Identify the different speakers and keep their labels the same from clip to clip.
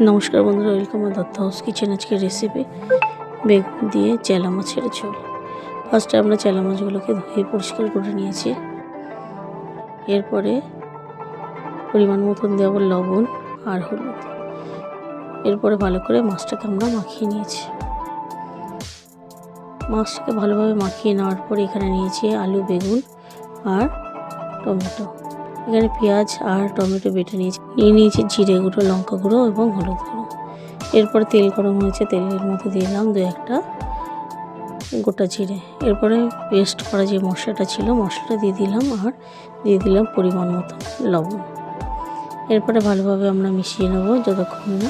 Speaker 1: নমস্কার বন্ধুরা, welcome Dutta house kitchen. আজকে রেসিপি বেগুন দিয়ে চেলা মাছের ঝোল। ফার্স্টে আমরা চেলা মাছগুলোকে ধুয়ে পরিষ্কার করে নিয়েছি। এরপরে পরিমাণ মতন দেব লবণ আর হলুদ। এরপরে ভালো করে মাছটাকে আমরা মাখিয়ে নিয়েছি। মাছটাকে ভালোভাবে মাখিয়ে নেওয়ার পরে এখানে নিয়েছি আলু, বেগুন আর টমেটো। এখানে পেঁয়াজ আর টমেটো বেটে নিয়েছি জিরে গুঁড়ো, লঙ্কা গুঁড়ো এবং হলুদ গুঁড়ো। এরপরে তেল গরম হয়েছে, তেলের মধ্যে দিলাম দু একটা গোটা জিরে। এরপরে পেস্ট করা যে মশলাটা ছিল মশলাটা দিয়ে দিলাম আর দিয়ে দিলাম পরিমাণ মতো লবণ। এরপরে ভালোভাবে আমরা মিশিয়ে নেব যতক্ষণ না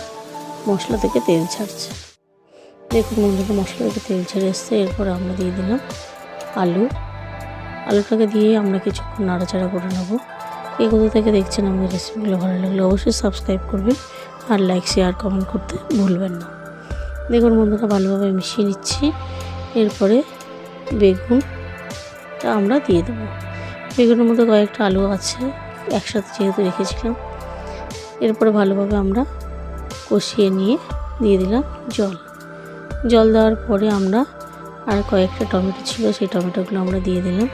Speaker 1: মশলা থেকে তেল ছাড়ছে। দেখুন বন্ধুরা, মশলা থেকে তেল ছেড়ে এসছে। এরপরে আমরা দিয়ে দিলাম আলুটাকে দিয়ে আমরা কিছুক্ষণ নাড়াচাড়া করে নেব। এই কোথা থেকে দেখছেন আমাদের রেসিপিগুলো ভালো লাগলে অবশ্যই সাবস্ক্রাইব করবেন আর লাইক, শেয়ার, কমেন্ট করতে ভুলবেন না। দেখুন বন্ধুরা, ভালোভাবে মিশিয়ে নিচ্ছি। এরপরে বেগুনটা আমরা দিয়ে দেবো। বেগুনের মধ্যে কয়েকটা আলু আছে একসাথে যেহেতু রেখেছিলাম। এরপরে ভালোভাবে আমরা কষিয়ে নিয়ে দিয়ে দিলাম জল দেওয়ার পরে আমরা আর কয়েকটা টমেটো ছিল, সেই টমেটোগুলো আমরা দিয়ে দিলাম।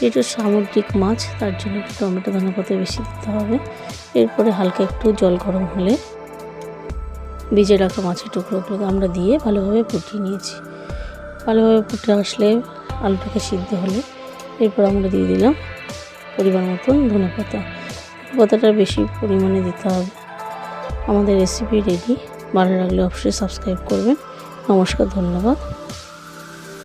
Speaker 1: এটা সামুদ্রিক মাছ, তার জন্য একটু টমেটো ধনেপাতা বেশি দিতে হবে। এরপরে হালকা একটু জল গরম হলে ভিজে রাখা মাছের টুকরোগুলোকে আমরা দিয়ে ভালোভাবে ফুটিয়ে নিয়েছি। ভালোভাবে ফুটে আসলে আলুটাকে সিদ্ধ হলে এরপর আমরা দিয়ে দিলাম পরিমাণ মতন ধনেপাতাটা বেশি পরিমাণে দিতে হবে। আমাদের রেসিপি রেডি। ভালো লাগলে অবশ্যই সাবস্ক্রাইব করবেন। নমস্কার, ধন্যবাদ।